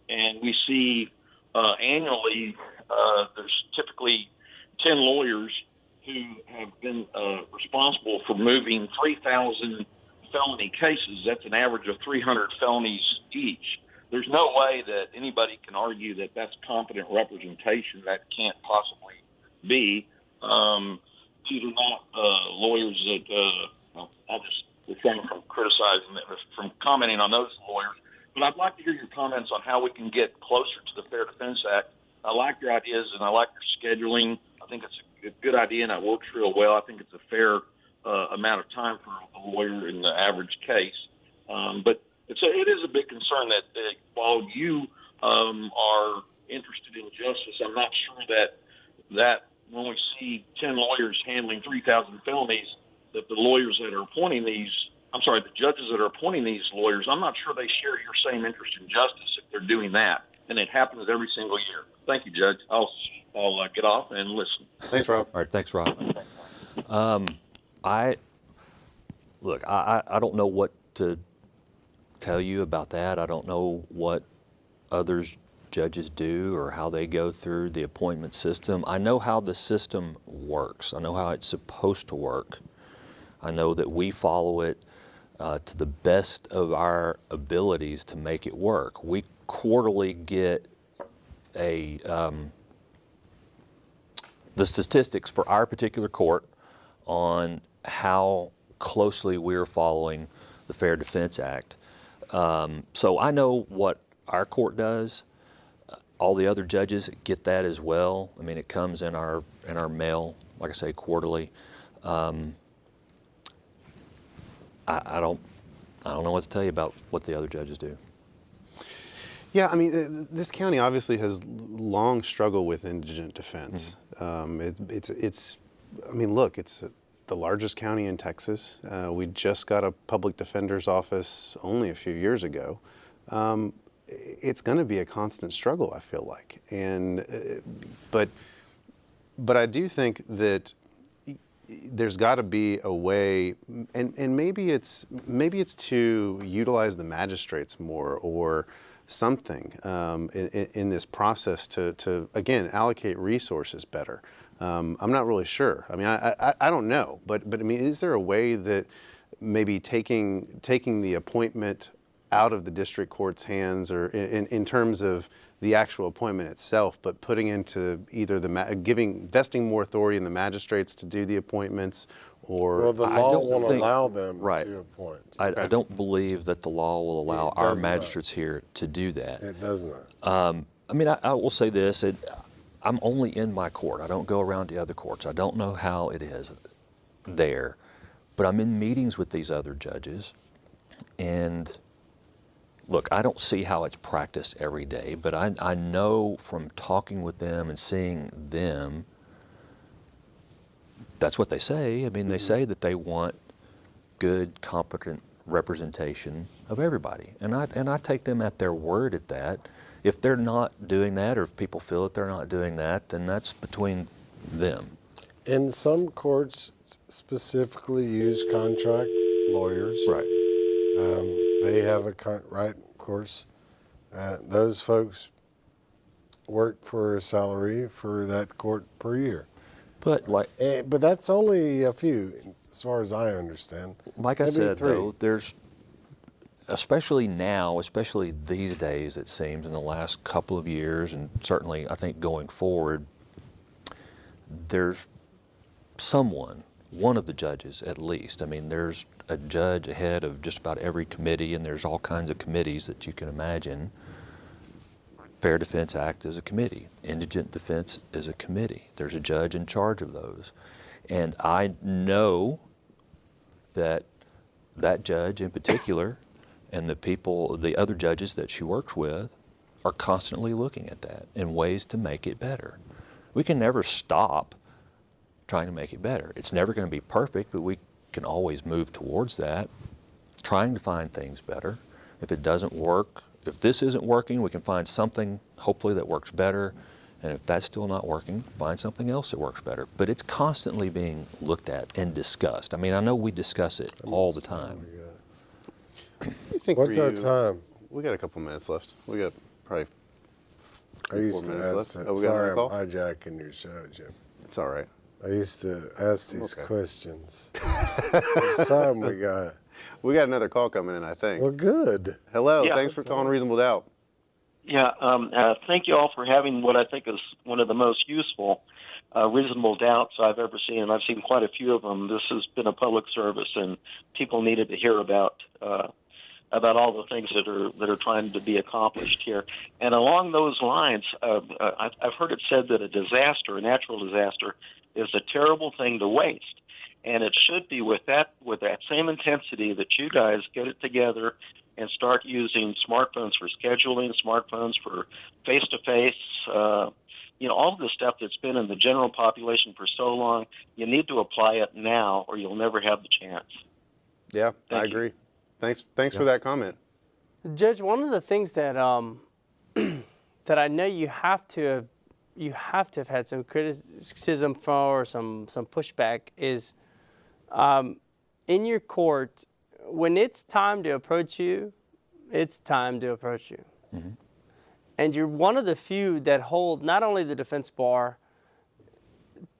and we see annually there's typically 10 lawyers who have been responsible for moving 3,000 felony cases. That's an average of 300 felonies each. There's no way that anybody can argue that that's competent representation. That can't possibly be. These are not lawyers that I'll just refrain from criticizing them, from commenting on those lawyers. But I'd like to hear your comments on how we can get closer to the Fair Defense Act. I like your ideas and I like your scheduling. I think it's a good idea and it works real well. I think it's a fair amount of time for a lawyer in the average case. But it is a big concern that while you are interested in justice, I'm not sure that when we see 10 lawyers handling 3,000 felonies, that the lawyers that are appointing these, the judges that are appointing these lawyers, I'm not sure they share your same interest in justice if they're doing that. And it happens every single year. Thank you, Judge. I'll get off and listen. Thanks, Rob. All right, thanks, Rob. I don't know what to tell you about that. I don't know what others judges do or how they go through the appointment system. I know how the system works. I know how it's supposed to work. I know that we follow it to the best of our abilities to make it work. We quarterly get the statistics for our particular court on how closely we're following the Fair Defense Act. So I know what our court does. All the other judges get that as well. I mean, it comes in our mail, like I say, quarterly. I don't know what to tell you about what the other judges do. Yeah, I mean, this county obviously has long struggled with indigent defense. It's the largest county in Texas. We just got a public defender's office only a few years ago. It's going to be a constant struggle, I feel like, but I do think that there's got to be a way, and maybe it's to utilize the magistrates more, or something in this process to again allocate resources better. I'm not really sure. I mean, I don't know, but I mean, is there a way that maybe taking the appointment out of the district court's hands, or in terms of the actual appointment itself, but putting into either vesting more authority in the magistrates to do the appointments, or Well, the I law don't won't think- allow them right. to appoint. I don't believe that the law will allow It our does not. magistrates here to do that. It does not. I mean, I will say this, I'm only in my court. I don't go around to other courts. I don't know how it is there, but I'm in meetings with these other judges, and look, I don't see how it's practiced every day, but I know from talking with them and seeing them, that's what they say. I mean, they say that they want good, competent representation of everybody, and I take them at their word at that. If they're not doing that, or if people feel that they're not doing that, then that's between them. And some courts specifically use contract lawyers. Right. They have right, of course. Those folks work for a salary for that court per year. But But that's only a few, as far as I understand. like I Maybe said, 3. though, there's, especially now, especially these days, it seems, in the last couple of years, and certainly I think going forward, there's one of the judges at least. I mean, there's a judge ahead of just about every committee, and there's all kinds of committees that you can imagine. Fair Defense Act is a committee. Indigent defense is a committee. There's a judge in charge of those. And I know that that judge in particular and the other judges that she works with are constantly looking at that in ways to make it better. We can never stop trying to make it better. It's never going to be perfect, but we can always move towards that, trying to find things better. If it doesn't work, if this isn't working, we can find something hopefully that works better. And if that's still not working, find something else that works better. But it's constantly being looked at and discussed. I mean, I know we discuss it all the time. What's our time? We got a couple minutes left. We got probably. I used to 4 minutes ask left. that. Oh, we got Sorry, another I'm call? hijacking your show, Jim. It's all right. I used to ask these Okay. questions. There's time we got. We got another call coming in, I think. Well, good. Hello. Yeah. Thanks for calling Reasonable Doubt. Yeah, thank you all for having what I think is one of the most useful reasonable doubts I've ever seen. I've seen quite a few of them. This has been a public service, and people needed to hear about all the things that are trying to be accomplished here. And along those lines, I've heard it said that a natural disaster, is a terrible thing to waste. And it should be with that same intensity that you guys get it together and start using smartphones for scheduling, smartphones for face-to-face, all of the stuff that's been in the general population for so long. You need to apply it now, or you'll never have the chance. Yeah, I Thank you. agree. Thanks for that comment. Judge, one of the things that that I know you have to have had some criticism for, or some pushback is in your court, when it's time to approach you, it's time to approach you. Mm-hmm. And you're one of the few that hold not only the defense bar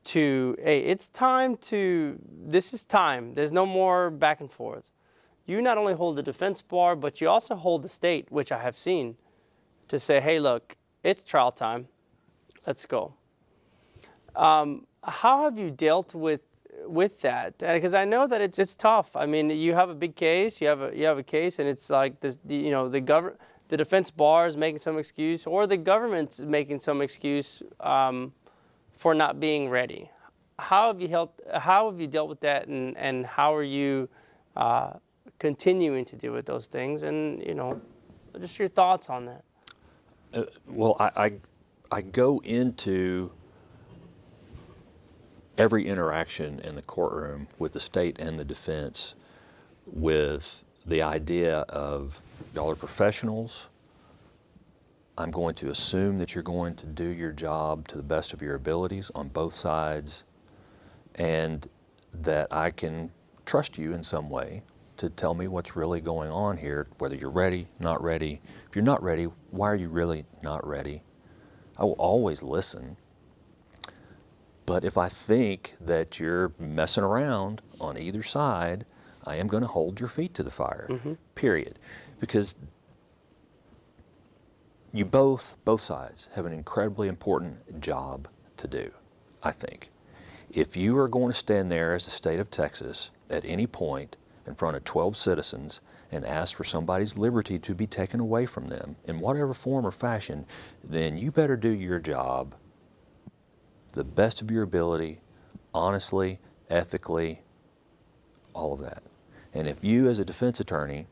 to, hey, it's time to, this is time. There's no more back and forth. You not only hold the defense bar, but you also hold the state, which I have seen, to say, hey, look, it's trial time. Let's go. How have you dealt with that? Because I know that it's tough. I mean, you have a big case, you have a case, and it's like this, the defense bar is making some excuse, or the government's making some excuse for not being ready. How have you dealt with that, and how are you continuing to deal with those things? And just your thoughts on that. Well, I go into every interaction in the courtroom with the state and the defense with the idea of, y'all are professionals. I'm going to assume that you're going to do your job to the best of your abilities on both sides, and that I can trust you in some way to tell me what's really going on here, whether you're ready, not ready. If you're not ready, why are you really not ready? I will always listen. But if I think that you're messing around on either side, I am going to hold your feet to the fire, period. Because you both sides have an incredibly important job to do, I think. If you are going to stand there as the state of Texas at any point in front of 12 citizens and ask for somebody's liberty to be taken away from them in whatever form or fashion, then you better do your job the best of your ability, honestly, ethically, all of that. And if you as a defense attorney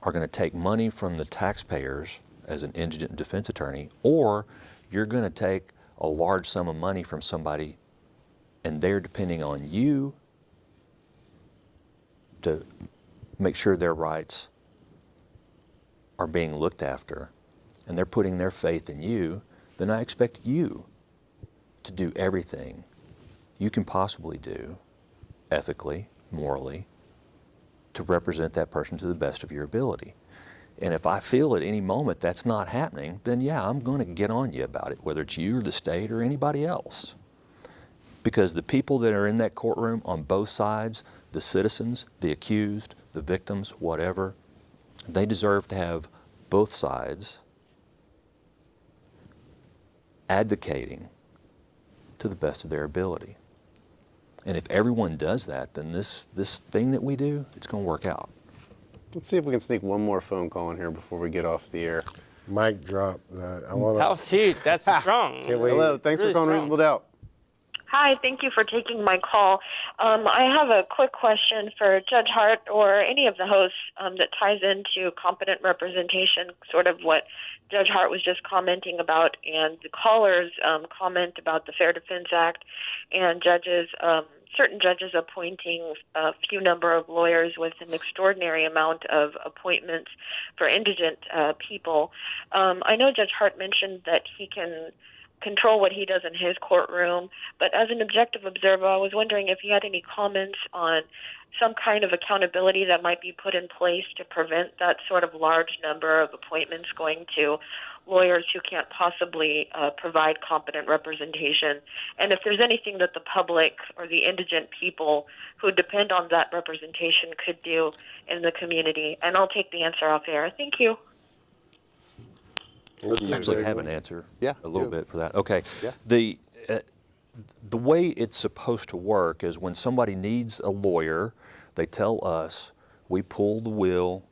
are going to take money from the taxpayers as an indigent defense attorney, or you're going to take a large sum of money from somebody and they're depending on you to make sure their rights are being looked after, and they're putting their faith in you, then I expect you to do everything you can possibly do, ethically, morally, to represent that person to the best of your ability. And if I feel at any moment that's not happening, then yeah, I'm going to get on you about it, whether it's you or the state or anybody else. Because the people that are in that courtroom on both sides, the citizens, the accused, the victims, whatever, they deserve to have both sides advocating to the best of their ability. And if everyone does that, then this thing that we do, it's going to work out. Let's see if we can sneak one more phone call in here before we get off the air. Mic drop. I That want was huge. That's strong. Hello, thanks Really for calling strong. Reasonable Doubt. Hi, thank you for taking my call. I have a quick question for Judge Hart or any of the hosts that ties into competent representation, sort of what Judge Hart was just commenting about, and the caller's comment about the Fair Defense Act and judges, certain judges appointing a few number of lawyers with an extraordinary amount of appointments for indigent people. I know Judge Hart mentioned that he can control what he does in his courtroom, but as an objective observer, I was wondering if he had any comments on some kind of accountability that might be put in place to prevent that sort of large number of appointments going to lawyers who can't possibly provide competent representation, and if there's anything that the public or the indigent people who depend on that representation could do in the community. And I'll take the answer off air. Thank you. I actually have an answer Yeah, a little do. bit for that. Okay. Yeah. The way it's supposed to work is when somebody needs a lawyer, they tell us, we pull the wheel,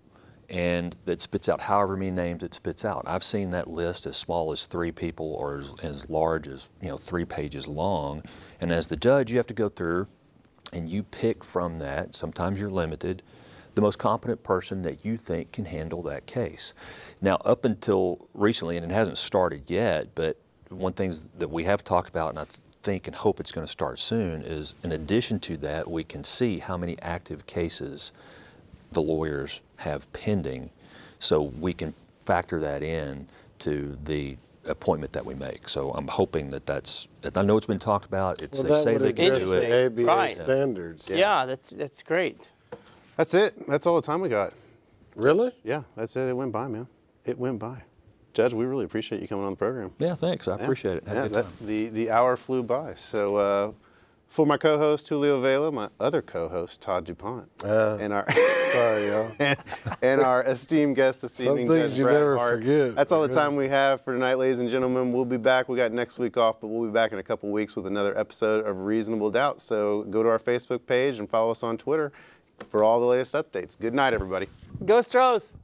and that spits out however many names it spits out. I've seen that list as small as 3 people or as large as 3 pages long. And as the judge, you have to go through and you pick from that, sometimes you're limited, the most competent person that you think can handle that case. Now, up until recently, and it hasn't started yet, but one thing that we have talked about, and I think and hope it's going to start soon, is in addition to that, we can see how many active cases the lawyers have pending, so we can factor that in to the appointment that we make. So I'm hoping that's, I know it's been talked about, Well, they say they can address do it. the ABA Right. standards. Yeah, that's great. That's it. That's all the time we got. Really? Yeah, that's it. It went by, man. It went by. Judge, we really appreciate you coming on the program. Yeah, thanks. I appreciate it. Have a good time. The hour flew by. So for my co-host Julio Vela, my other co-host Todd Dupont, and our Sorry, y'all. and our esteemed guest this Some evening, things Judge you Brad never Hart. forget. That's all the time we have for tonight, ladies and gentlemen. We'll be back. We got next week off, but we'll be back in a couple weeks with another episode of Reasonable Doubt. So go to our Facebook page and follow us on Twitter for all the latest updates. Good night, everybody. Go Stros!